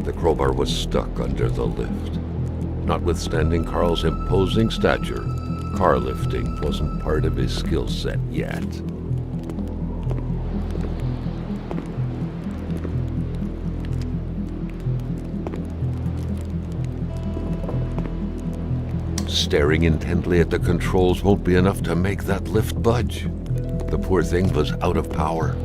The crowbar was stuck under the lift. Notwithstanding Carl's imposing stature, car lifting wasn't part of his skill set yet. Staring intently at the controls won't be enough to make that lift budge. The poor thing was out of power.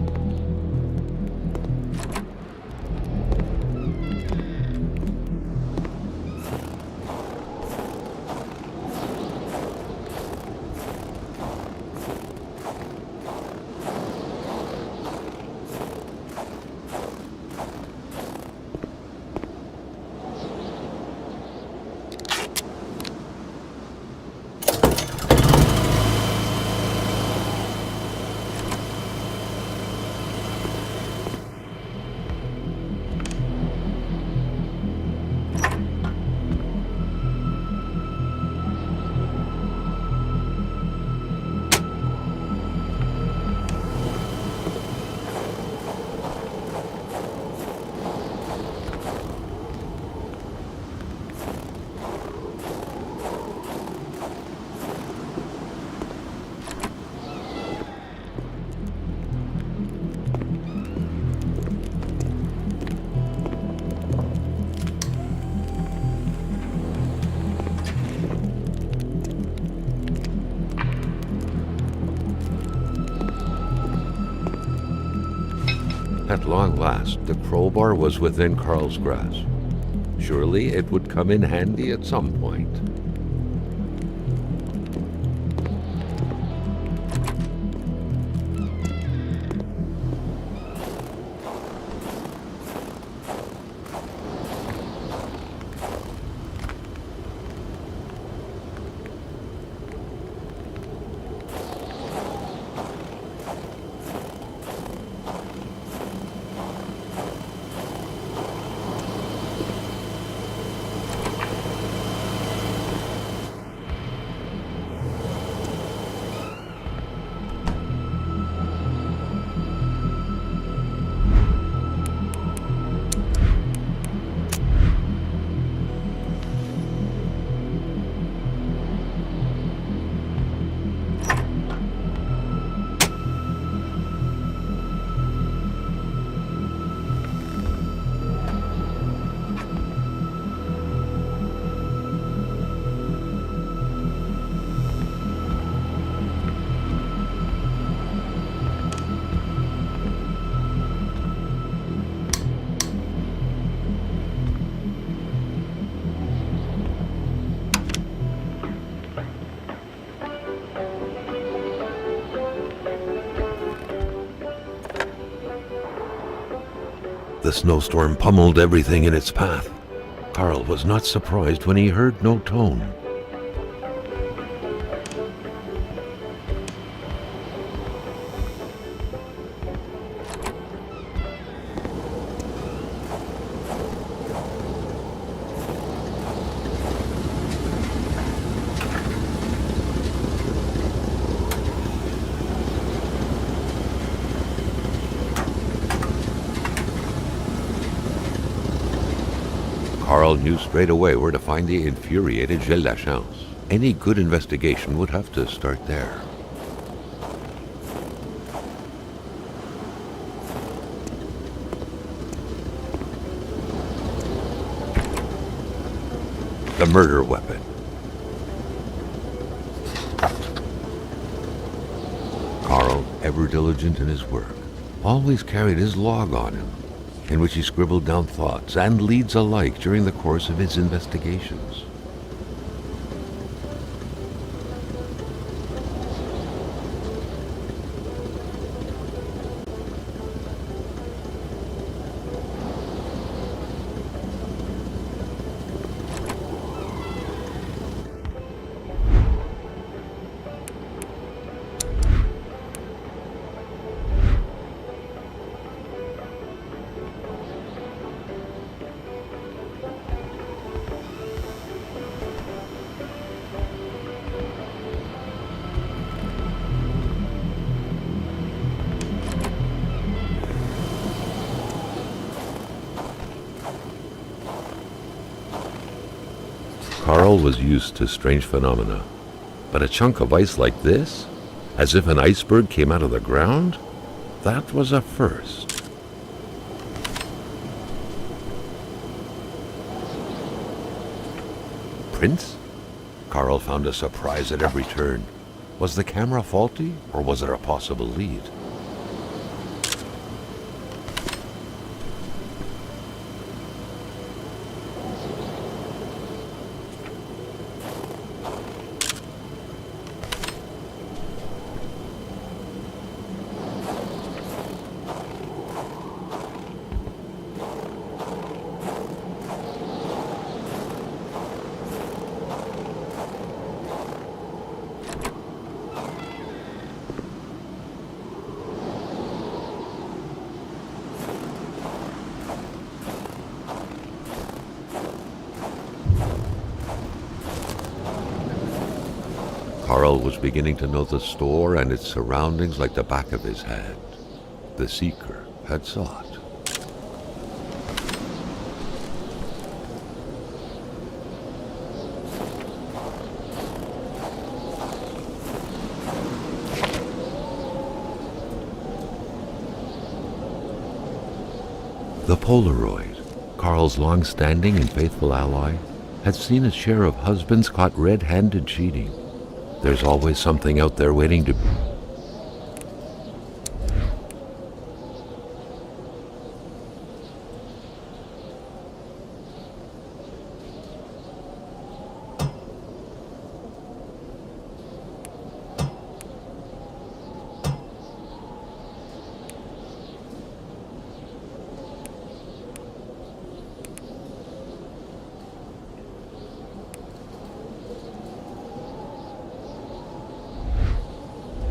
At long last, the crowbar was within Carl's grasp. Surely it would come in handy at some point. The snowstorm pummeled everything in its path. Carl was not surprised when he heard no tone. Carl knew straight away where to find the infuriated Gilles Lachance. Any good investigation would have to start there. The murder weapon. Carl, ever diligent in his work, always carried his log on him, in which he scribbled down thoughts and leads alike during the course of his investigations. Carl was used to strange phenomena, but a chunk of ice like this, as if an iceberg came out of the ground, that was a first. Prints? Carl found a surprise at every turn. Was the camera faulty, or was it a possible lead? Carl was beginning to know the store and its surroundings like the back of his hand. The seeker had sought. The Polaroid, Carl's long-standing and faithful ally, had seen its share of husbands caught red-handed cheating. There's always something out there waiting to...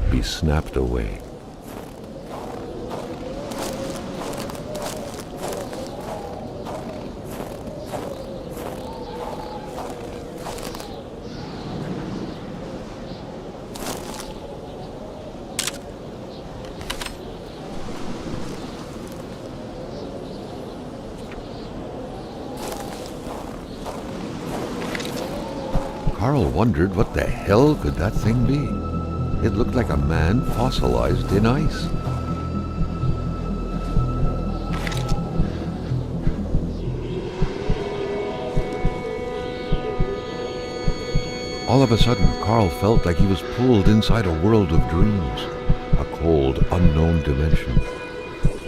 be snapped away. Carl wondered what the hell could that thing be. It looked like a man fossilized in ice. All of a sudden, Carl felt like he was pulled inside a world of dreams, a cold, unknown dimension.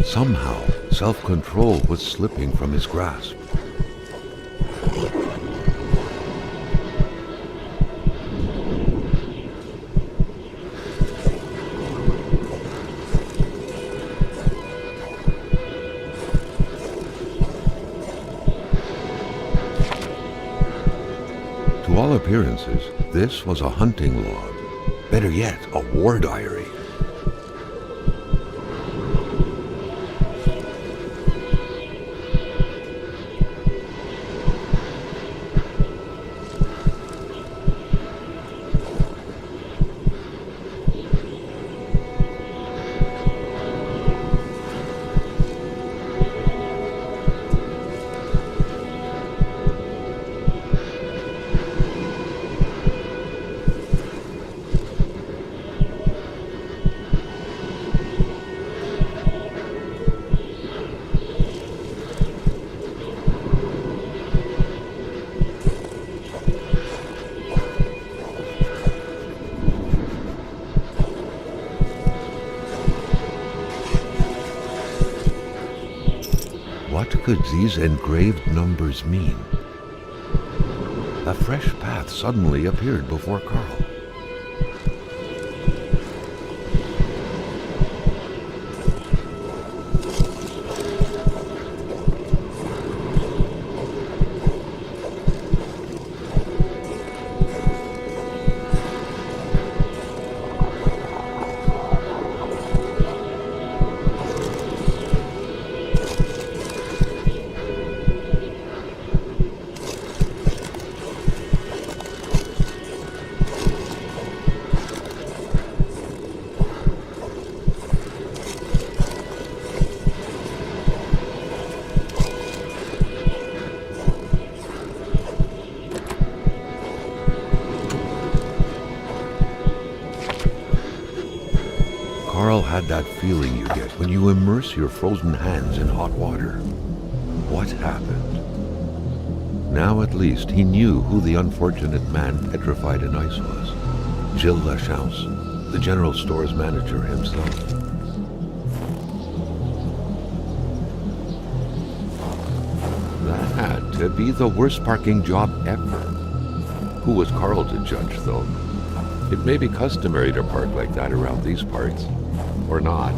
Somehow, self-control was slipping from his grasp. To all appearances, this was a hunting log. Better yet, a war diary. What could these engraved numbers mean? A fresh path suddenly appeared before Carl. had that feeling you get when you immerse your frozen hands in hot water. What happened? Now at least he knew who the unfortunate man petrified in ice was. Gilles Lachance, the general store's manager himself. That had to be the worst parking job ever. Who was Carl to judge, though? It may be customary to park like that around these parts, or not.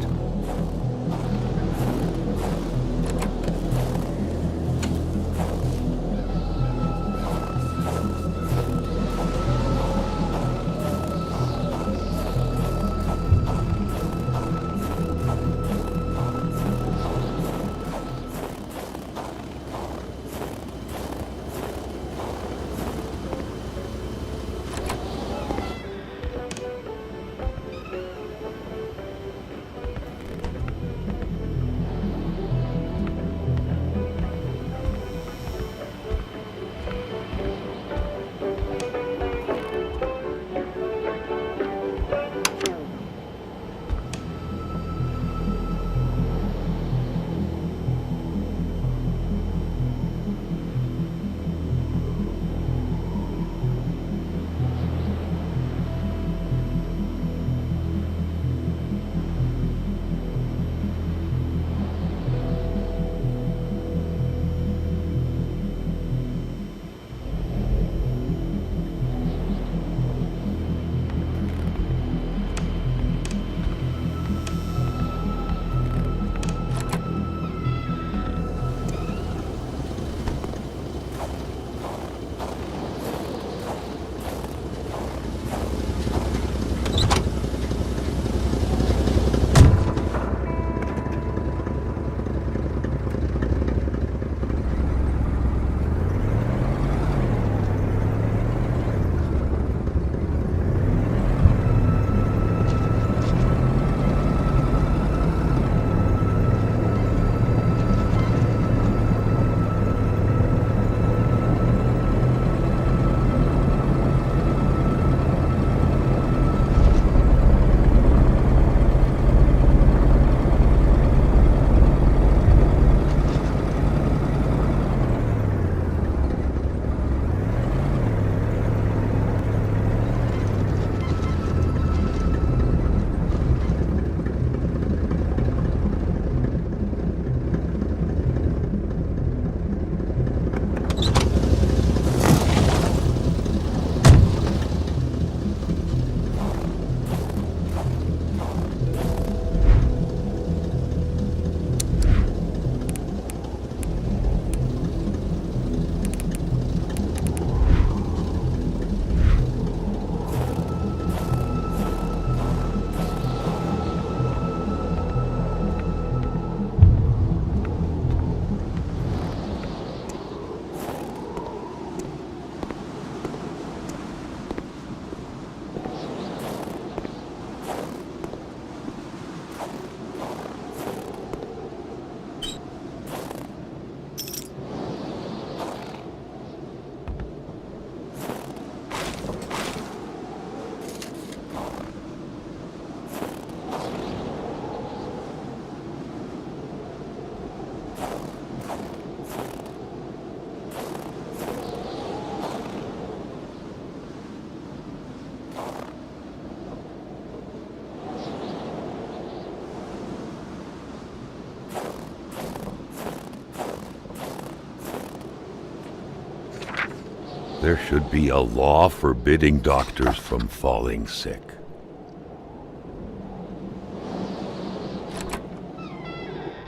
There should be a law forbidding doctors from falling sick.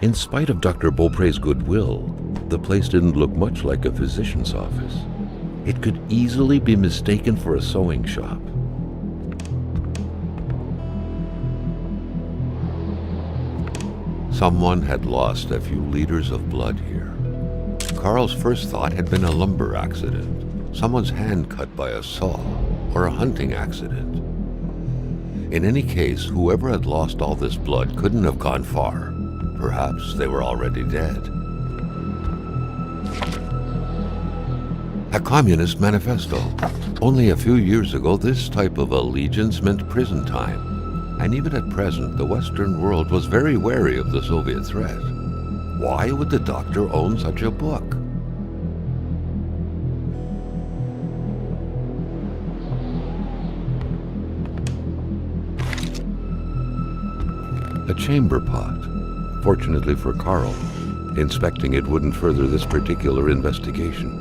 In spite of Dr. Beaupré's goodwill, the place didn't look much like a physician's office. It could easily be mistaken for a sewing shop. Someone had lost a few liters of blood here. Carl's first thought had been a lumber accident, someone's hand cut by a saw, or a hunting accident. In any case, whoever had lost all this blood couldn't have gone far. Perhaps they were already dead. A communist manifesto. Only a few years ago, this type of allegiance meant prison time. And even at present, the Western world was very wary of the Soviet threat. Why would the doctor own such a book? A chamber pot. Fortunately for Carl, inspecting it wouldn't further this particular investigation.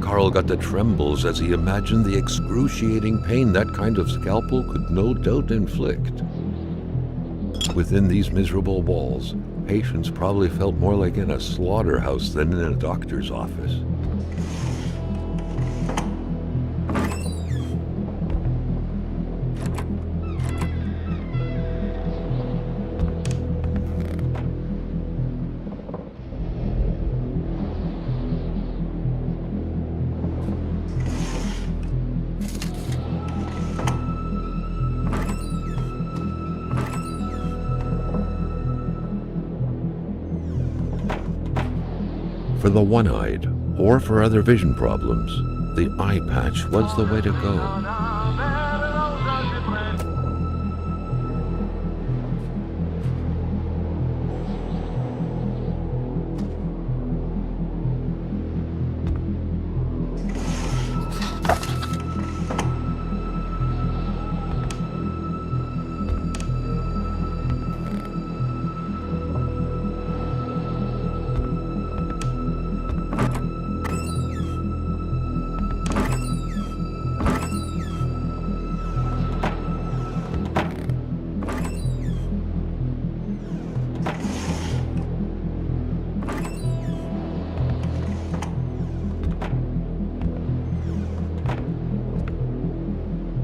Carl got the trembles as he imagined the excruciating pain that kind of scalpel could no doubt inflict. Within these miserable walls, patients probably felt more like in a slaughterhouse than in a doctor's office. For the one-eyed, or for other vision problems, the eye patch was the way to go.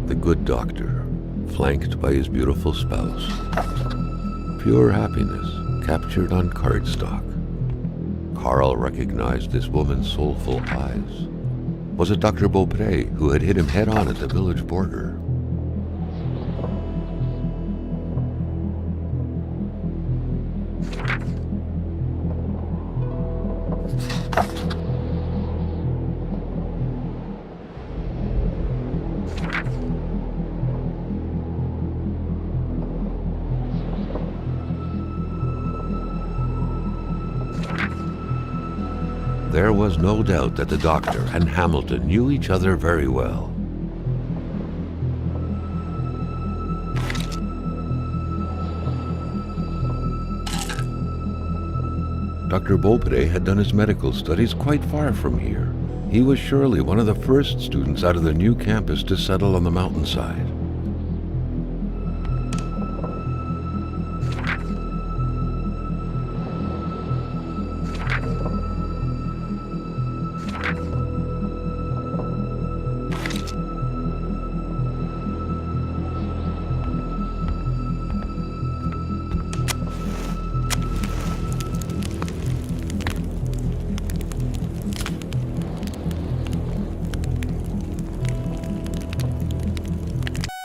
The good doctor, flanked by his beautiful spouse. Pure happiness, captured on cardstock. Carl recognized this woman's soulful eyes. Was it Dr. Beaupre who had hit him head-on at the village border? There was no doubt that the doctor and Hamilton knew each other very well. Dr. Beaupre had done his medical studies quite far from here. He was surely one of the first students out of the new campus to settle on the mountainside.